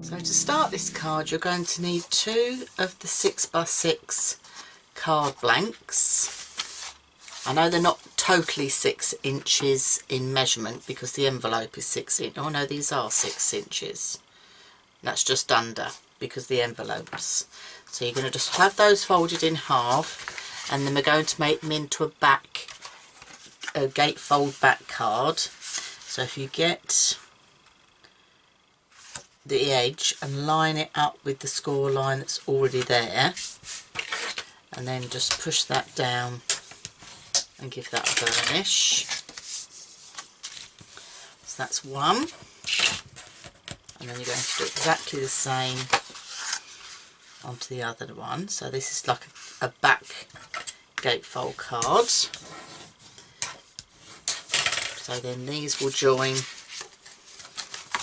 So to start this card, you're going to need 2 of the 6x6 card blanks. I know they're not totally 6 inches in measurement because the envelope is 6 inches. Oh no, these are 6 inches. That's just under because the envelopes. So you're going to just have those folded in half, and then we're going to make them into a gatefold back card. So if you get the edge and line it up with the score line that's already there, and then just push that down and give that a burnish. So that's one, and then you're going to do exactly the same onto the other one. So this is like a back gatefold card. So then these will join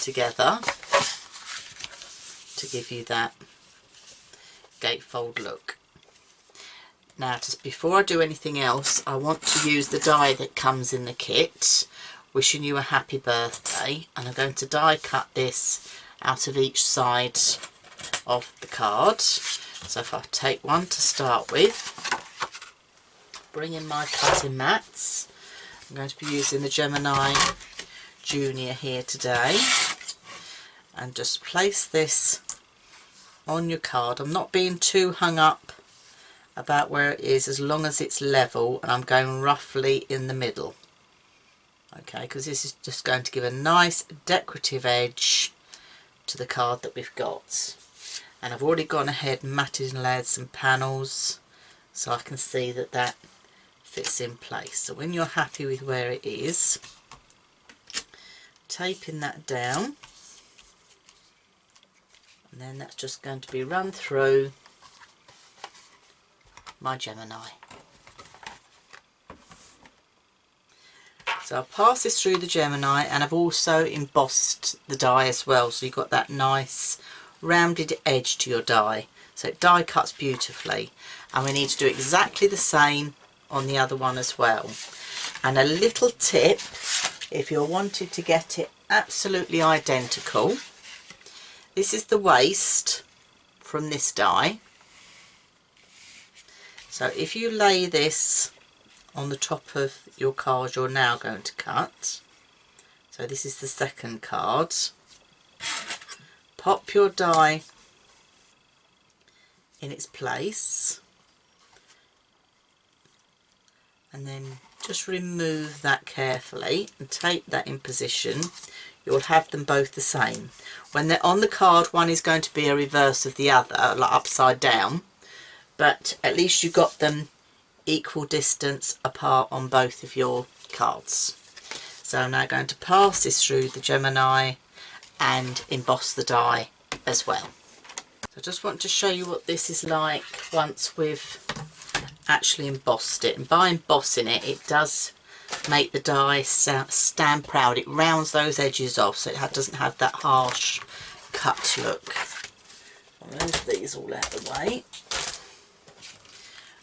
together to give you that gatefold look. Now, just before I do anything else, I want to use the die that comes in the kit, wishing you a happy birthday, and I'm going to die cut this out of each side of the card. So if I take one to start with, bring in my cutting mats. I'm going to be using the Gemini Junior here today, and just place this on your card. I'm not being too hung up about where it is, as long as it's level, and I'm going roughly in the middle. Okay, because this is just going to give a nice decorative edge to the card that we've got. And I've already gone ahead and matted and layered some panels so I can see that that fits in place. So when you're happy with where it is, taping that down, and then that's just going to be run through my Gemini. So I'll pass this through the Gemini, and I've also embossed the die as well, so you've got that nice rounded edge to your die, so it die cuts beautifully. And we need to do exactly the same on the other one as well. And a little tip, if you're wanting to get it absolutely identical, this is the waist from this die. So if you lay this on the top of your card you're now going to cut, so this is the second card, pop your die in its place, and then just remove that carefully and tape that in position. You'll have them both the same. When they're on the card, one is going to be a reverse of the other, like upside down, but at least you got them equal distance apart on both of your cards. So I'm now going to pass this through the Gemini and emboss the die as well. So I just want to show you what this is like once we've actually embossed it, and by embossing it, it does make the die stand proud. It rounds those edges off so it doesn't have that harsh cut look. I'll move these all out of the way,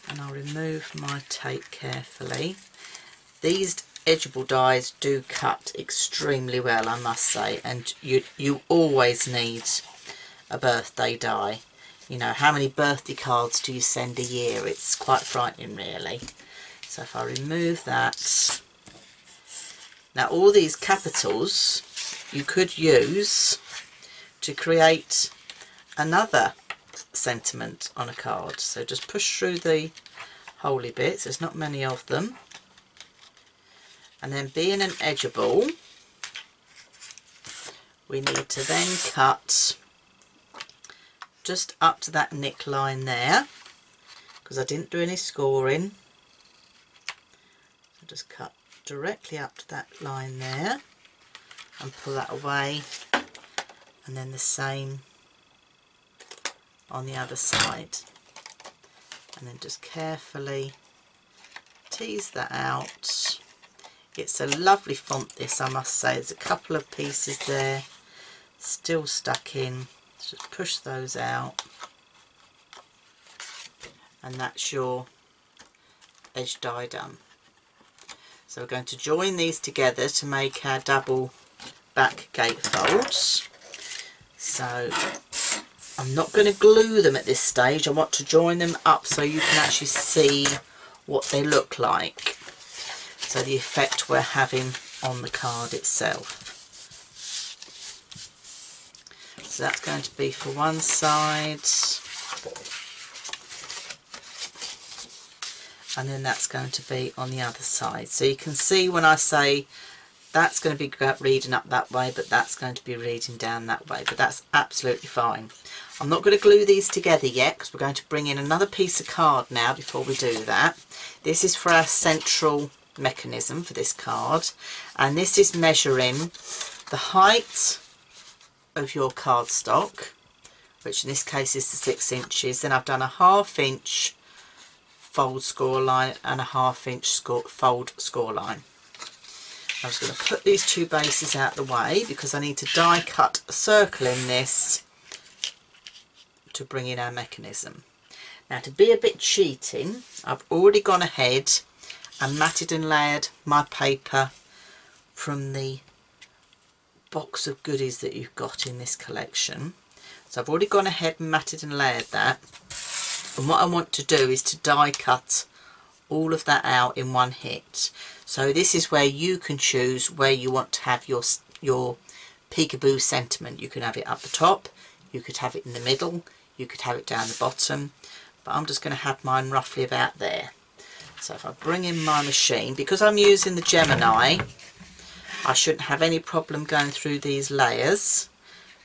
and I'll remove my tape carefully. These edgeable dies do cut extremely well, I must say, and you always need a birthday die. You know, how many birthday cards do you send a year? It's quite frightening, really. So if I remove that, now all these capitals you could use to create another sentiment on a card. So just push through the holy bits, there's not many of them, and then being an edgeable, we need to then cut just up to that nick line there, because I didn't do any scoring. So just cut directly up to that line there and pull that away, and then the same on the other side, and then just carefully tease that out. It's a lovely font, this, I must say. There's a couple of pieces there still stuck in. Just push those out, and that's your edge die done. So we're going to join these together to make our double back gatefolds. So I'm not going to glue them at this stage. I want to join them up so you can actually see what they look like. So the effect we're having on the card itself. So that's going to be for one side. And then that's going to be on the other side. So you can see when I say that's going to be reading up that way, but that's going to be reading down that way, but that's absolutely fine. I'm not going to glue these together yet because we're going to bring in another piece of card now before we do that. This is for our central mechanism for this card, and this is measuring the height of your cardstock, which in this case is the 6 inches. Then I've done a 1/2 inch fold score line and a 1/2 inch fold score line. I'm just going to put these two bases out of the way because I need to die cut a circle in this to bring in our mechanism. Now, to be a bit cheating, I've already gone ahead and matted and layered my paper from the box of goodies that you've got in this collection. So I've already gone ahead and matted and layered that, and what I want to do is to die cut all of that out in one hit. So this is where you can choose where you want to have your peekaboo sentiment. You can have it up the top, you could have it in the middle, you could have it down the bottom, but I'm just going to have mine roughly about there. So if I bring in my machine, because I'm using the Gemini, I shouldn't have any problem going through these layers,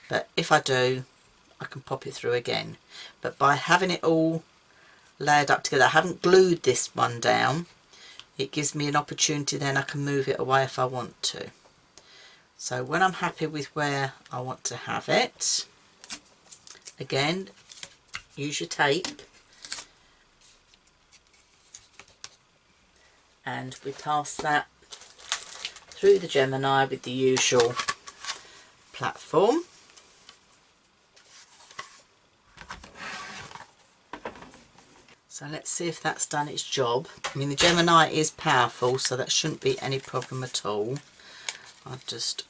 but if I do, I can pop it through again. But by having it all layered up together, I haven't glued this one down, it gives me an opportunity, then I can move it away if I want to. So when I'm happy with where I want to have it, again, use your tape, and we pass that through the Gemini with the usual platform. So let's see if that's done its job. I mean, the Gemini is powerful, so that shouldn't be any problem at all. I'll just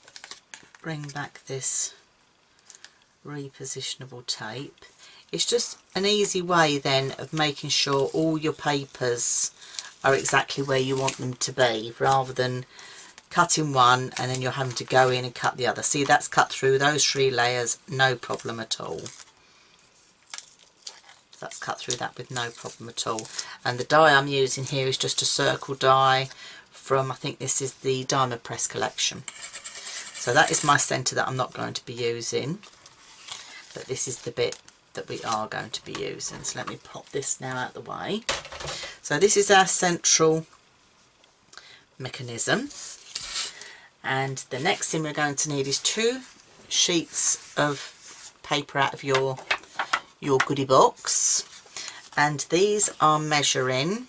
bring back this repositionable tape. It's just an easy way then of making sure all your papers are exactly where you want them to be, rather than cutting one and then you're having to go in and cut the other. See, that's cut through those 3 layers, no problem at all. That's cut through that with no problem at all. And the die I'm using here is just a circle die from, I think this is the Diamond Press collection. So that is my centre that I'm not going to be using, but this is the bit that we are going to be using. So let me pop this now out of the way. So this is our central mechanism, and the next thing we're going to need is 2 sheets of paper out of your goodie box, and these are measuring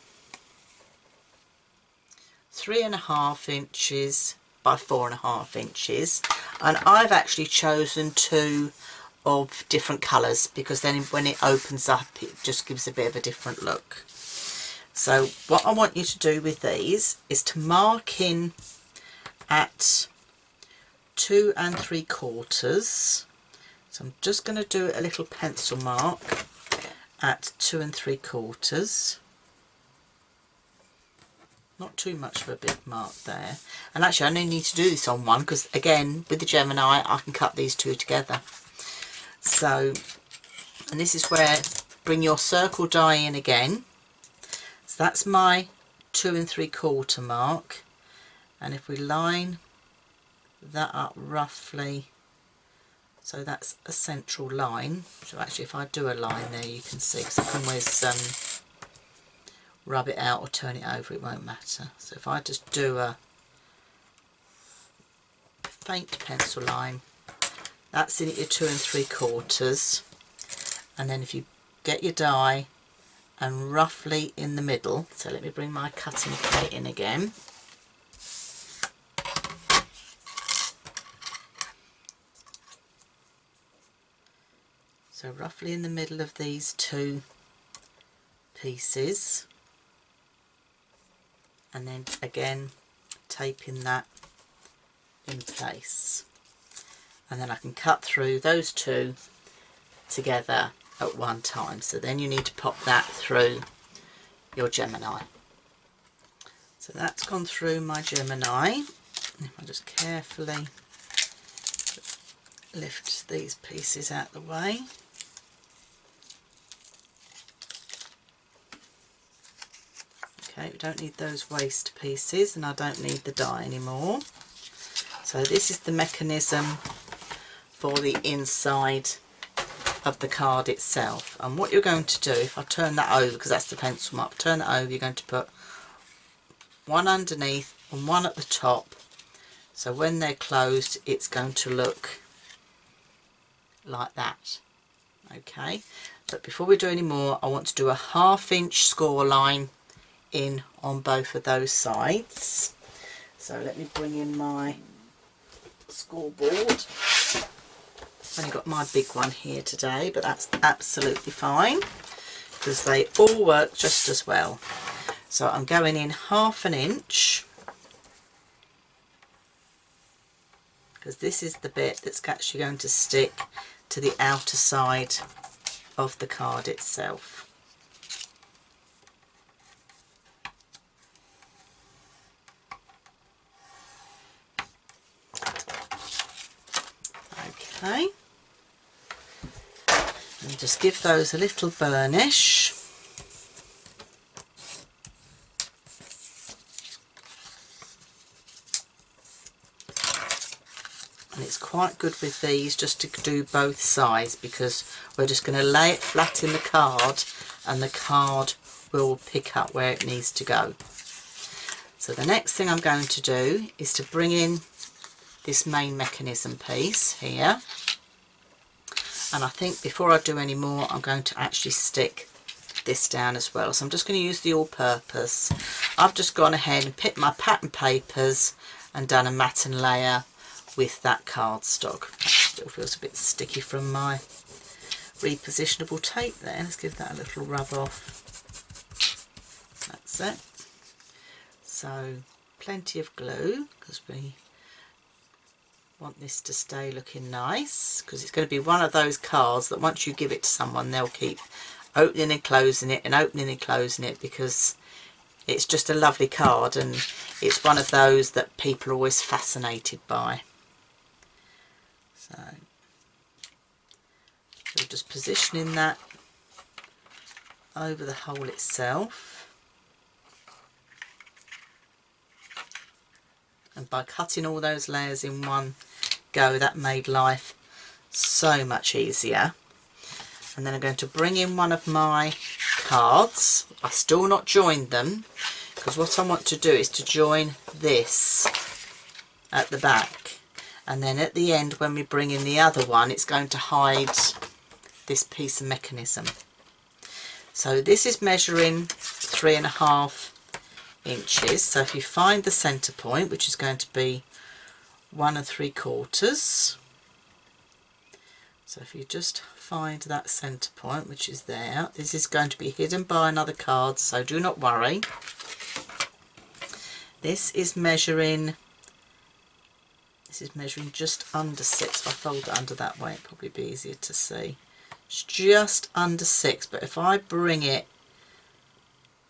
3.5 inches by 4.5 inches, and I've actually chosen 2 of different colours because then when it opens up it just gives a bit of a different look. So what I want you to do with these is to mark in at 2 3/4. So I'm just going to do a little pencil mark at 2 3/4. Not too much of a big mark there. And actually I only need to do this on one because again with the Gemini I can cut these 2 together. So, and this is where bring your circle die in again. So that's my 2 3/4 mark, and if we line that up roughly, so that's a central line. So actually if I do a line there you can see, because I can always rub it out or turn it over, it won't matter. So if I just do a faint pencil line, that's in at your 2 3/4, and then if you get your die and roughly in the middle, so let me bring my cutting plate in again. So roughly in the middle of these 2 pieces, and then again taping that in place. and then I can cut through those two together at one time. So then you need to pop that through your Gemini. So that's gone through my Gemini. If I just carefully lift these pieces out of the way. Okay, we don't need those waste pieces, and I don't need the die anymore. So this is the mechanism for the inside of the card itself. And what you're going to do, if I turn that over, because that's the pencil mark, turn that over, you're going to put one underneath and one at the top. So when they're closed, it's going to look like that. Okay, but before we do any more, I want to do a 1/2 inch score line in on both of those sides. So let me bring in my scoreboard. I've only got my big one here today, but that's absolutely fine because they all work just as well. So I'm going in 1/2 inch, because this is the bit that's actually going to stick to the outer side of the card itself. Okay, and just give those a little burnish. And it's quite good with these just to do both sides, because we're just going to lay it flat in the card and the card will pick up where it needs to go. So the next thing I'm going to do is to bring in this main mechanism piece here, and I think before I do any more I'm going to actually stick this down as well. So I'm just going to use the all-purpose. I've just gone ahead and picked my pattern papers and done a matte layer with that cardstock. Still feels a bit sticky from my repositionable tape there. Let's give that a little rub off. That's it. So plenty of glue, because we want this to stay looking nice, because it's going to be one of those cards that once you give it to someone they'll keep opening and closing it and opening and closing it, because it's just a lovely card and it's one of those that people are always fascinated by. So we're just positioning that over the hole itself. And by cutting all those layers in one go, that made life so much easier. And then I'm going to bring in one of my cards. I've still not joined them, because what I want to do is to join this at the back, and then at the end when we bring in the other one it's going to hide this piece of mechanism. So this is measuring 3.5 inches. So if you find the center point, which is going to be 1 3/4, so if you just find that center point, which is there, this is going to be hidden by another card, so do not worry. This is measuring just under 6. If I fold it under that way, it'll probably be easier to see. It's just under 6, but if I bring it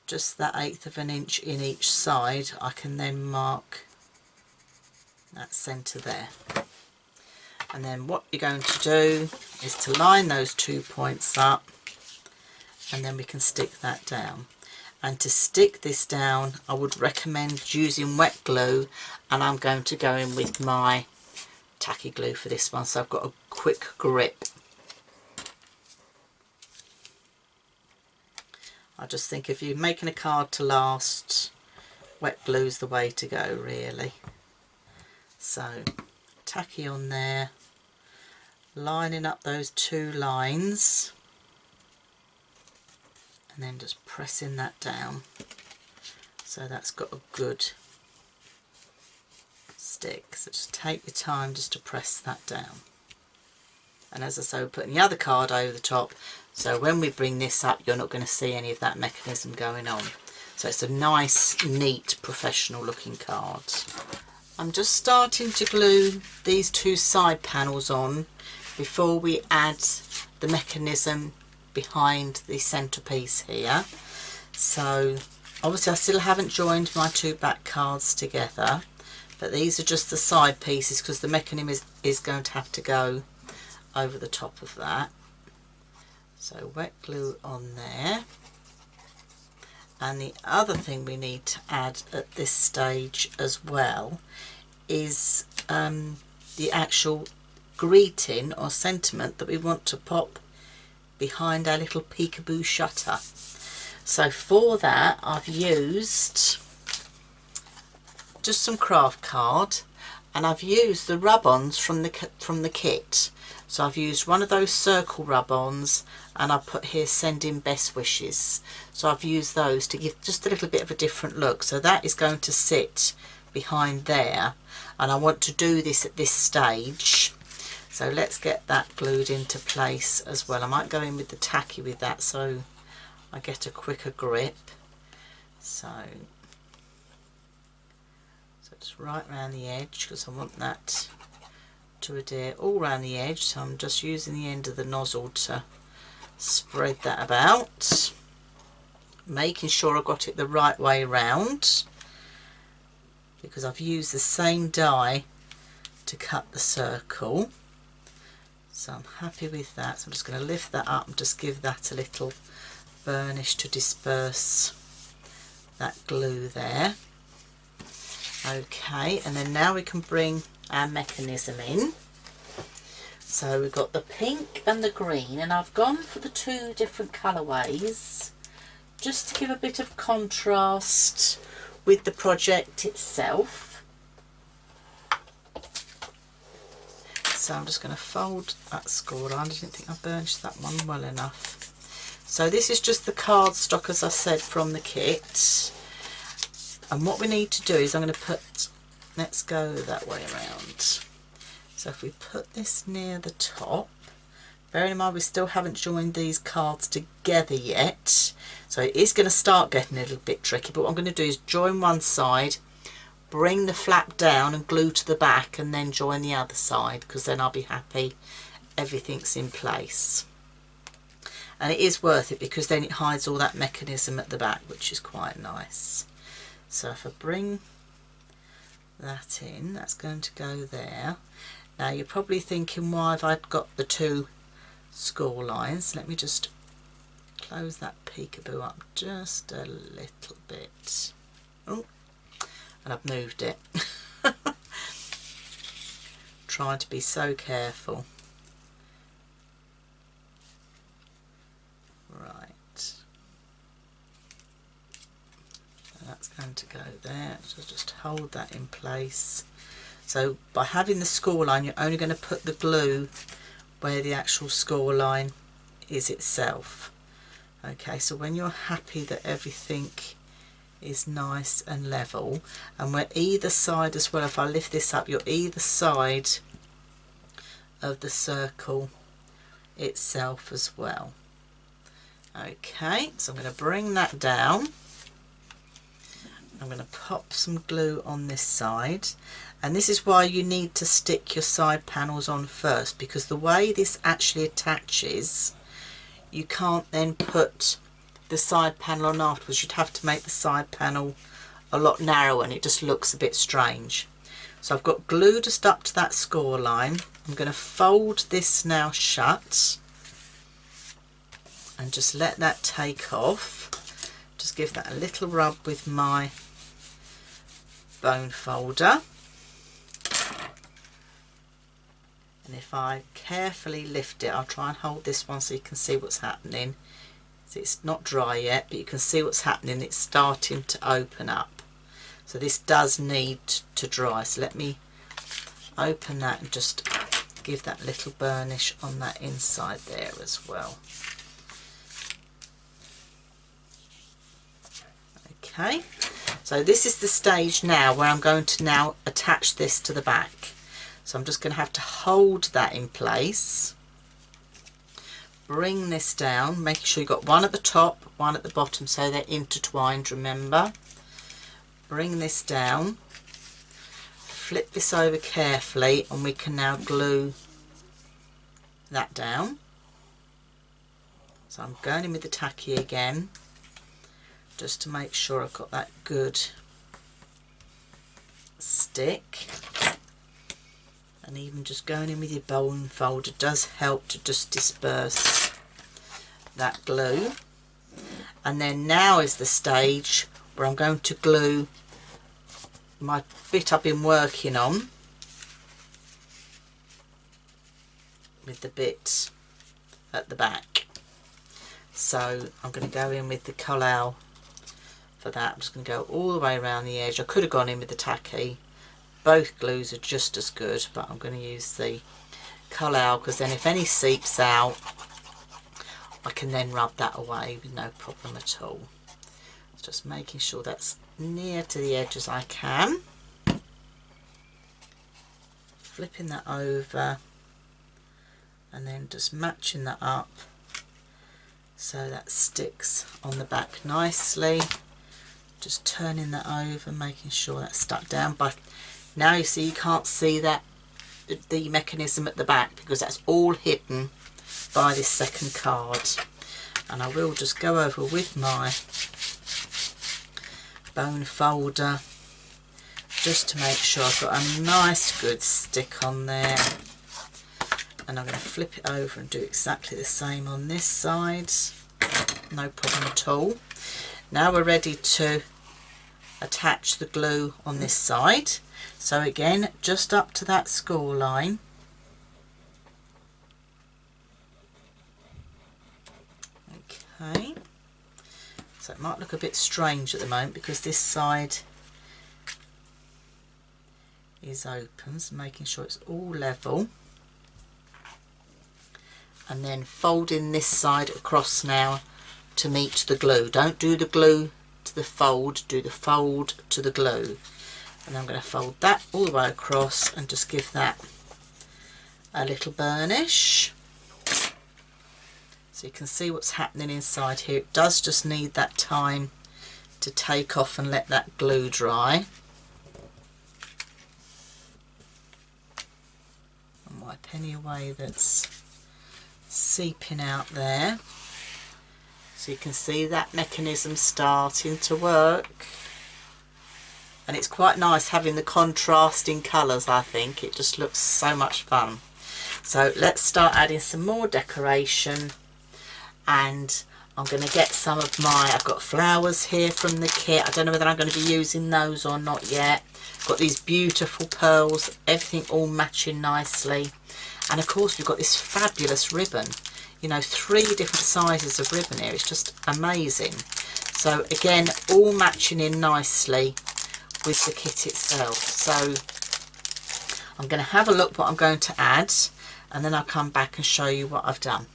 just that 1/8 of an inch in each side, I can then mark that centre there. And then what you're going to do is to line those 2 points up, and then we can stick that down. And to stick this down I would recommend using wet glue, and I'm going to go in with my tacky glue for this one, so I've got a quick grip. I just think if you're making a card to last, wet glue's the way to go really. So tacky on there, lining up those 2 lines, and then just pressing that down so that's got a good stick. So just take your time just to press that down. And as I say, we're putting the other card over the top, so when we bring this up you're not going to see any of that mechanism going on. So it's a nice, neat, professional looking card. I'm just starting to glue these two side panels on before we add the mechanism behind the centerpiece here. So obviously I still haven't joined my two back cards together, but these are just the side pieces because the mechanism is going to have to go over the top of that. So wet glue on there. And the other thing we need to add at this stage as well is the actual greeting or sentiment that we want to pop behind our little peekaboo shutter. So for that I've used just some craft card, and I've used the rub-ons from the kit. So I've used one of those circle rub-ons, and I put here sending best wishes. So I've used those to give just a little bit of a different look. So that is going to sit behind there, and I want to do this at this stage. So let's get that glued into place as well. I might go in with the tacky with that so I get a quicker grip. So it's right around the edge because I want that to adhere all around the edge. So I'm just using the end of the nozzle to spread that about, making sure I got it the right way round because I've used the same die to cut the circle. So I'm happy with that. So I'm just going to lift that up and just give that a little burnish to disperse that glue there. Okay, and then now we can bring our mechanism in. So we've got the pink and the green, and I've gone for the two different colourways just to give a bit of contrast with the project itself. So I'm just going to fold that score line. I didn't think I burnished that one well enough. So this is just the cardstock, as I said, from the kit. And what we need to do is I'm going to put, let's go that way around. So if we put this near the top, bearing in mind we still haven't joined these cards together yet, so it is going to start getting a little bit tricky, but what I'm going to do is join one side, bring the flap down and glue to the back, and then join the other side, because then I'll be happy everything's in place. And it is worth it because then it hides all that mechanism at the back, which is quite nice. So if I bring that in, that's going to go there. Now you're probably thinking, why have I got the two score lines? Let me just close that peekaboo up just a little bit. Oh, and I've moved it. Trying to be so careful. Right. That's going to go there, so just hold that in place. So by having the score line, you're only going to put the glue where the actual score line is itself. Okay, so when you're happy that everything is nice and level, and we're either side as well, if I lift this up, you're either side of the circle itself as well. Okay, so I'm going to bring that down. I'm going to pop some glue on this side, and this is why you need to stick your side panels on first, because the way this actually attaches, you can't then put the side panel on afterwards. You'd have to make the side panel a lot narrower and it just looks a bit strange. So I've got glue just up to that score line. I'm going to fold this now shut and just let that take off. Just give that a little rub with my bone folder, and if I carefully lift it, I'll try and hold this one so you can see what's happening. So it's not dry yet, but you can see what's happening. It's starting to open up, so this does need to dry. So let me open that and just give that little burnish on that inside there as well. Okay, so this is the stage now where I'm going to now attach this to the back. So I'm just going to have to hold that in place, bring this down, making sure you've got one at the top, one at the bottom, so they're intertwined, remember. Bring this down, flip this over carefully and we can now glue that down. So I'm going in with the tacky again just to make sure I've got that good stick, and even just going in with your bone folder does help to just disperse that glue. And then now is the stage where I'm going to glue my bit I've been working on with the bit at the back. So I'm going to go in with the Collal for that. I'm just going to go all the way around the edge. I could have gone in with the tacky. Both glues are just as good, but I'm going to use the Collal because then if any seeps out, I can then rub that away with no problem at all. Just making sure that's near to the edge as I can. Flipping that over and then just matching that up so that sticks on the back nicely. Just turning that over, making sure that's stuck down. But now you see, you can't see that the mechanism at the back because that's all hidden by this second card. And I will just go over with my bone folder just to make sure I've got a nice good stick on there. And I'm going to flip it over and do exactly the same on this side. No problem at all. Now we're ready to attach the glue on this side. So again, just up to that score line. Okay. So it might look a bit strange at the moment because this side is open, so making sure it's all level. And then folding this side across now to meet the glue. Don't do the glue to the fold, do the fold to the glue. And I'm going to fold that all the way across and just give that a little burnish. So you can see what's happening inside here. It does just need that time to take off and let that glue dry. And wipe any away that's seeping out there. So you can see that mechanism starting to work. And it's quite nice having the contrasting colours, I think. It just looks so much fun. So let's start adding some more decoration. And I'm going to get some of I've got flowers here from the kit. I don't know whether I'm going to be using those or not yet. Got these beautiful pearls, everything all matching nicely. And of course we've got this fabulous ribbon. You know, 3 different sizes of ribbon here. It's just amazing. So again, all matching in nicely with the kit itself. So I'm going to have a look what I'm going to add, and then I'll come back and show you what I've done.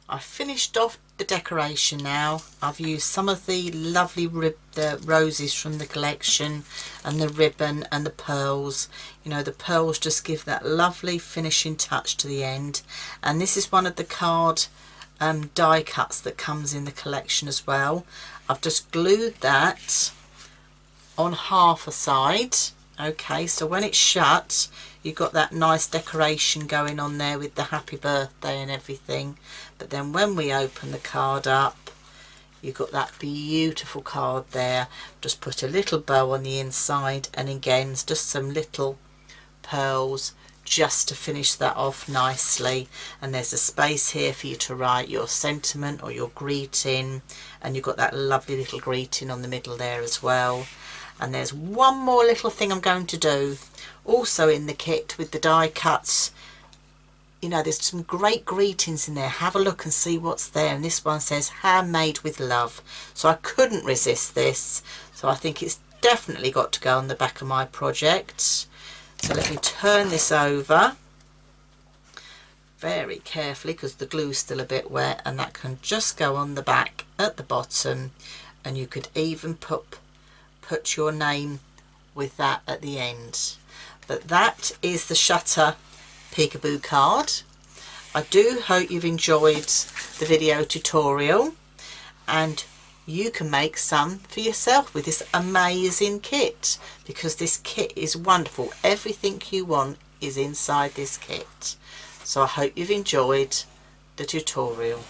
I've finished off the decoration now. I've used some of the lovely the roses from the collection and the ribbon and the pearls. You know, the pearls just give that lovely finishing touch to the end. And this is one of the card die cuts that comes in the collection as well. I've just glued that on half a side. Okay, so when it's shut, you've got that nice decoration going on there with the happy birthday and everything. But then when we open the card up, you've got that beautiful card there. Just put a little bow on the inside, and again just some little pearls just to finish that off nicely. And there's a space here for you to write your sentiment or your greeting, and you've got that lovely little greeting on the middle there as well. And there's one more little thing I'm going to do also in the kit with the die cuts. You know, there's some great greetings in there. Have a look and see what's there. And this one says handmade with love. So I couldn't resist this. So I think it's definitely got to go on the back of my project. So let me turn this over very carefully because the glue's still a bit wet, and that can just go on the back at the bottom. And you could even put your name with that at the end. But that is the Shutter Peekaboo card. I do hope you've enjoyed the video tutorial, and you can make some for yourself with this amazing kit, because this kit is wonderful. Everything you want is inside this kit. So I hope you've enjoyed the tutorial.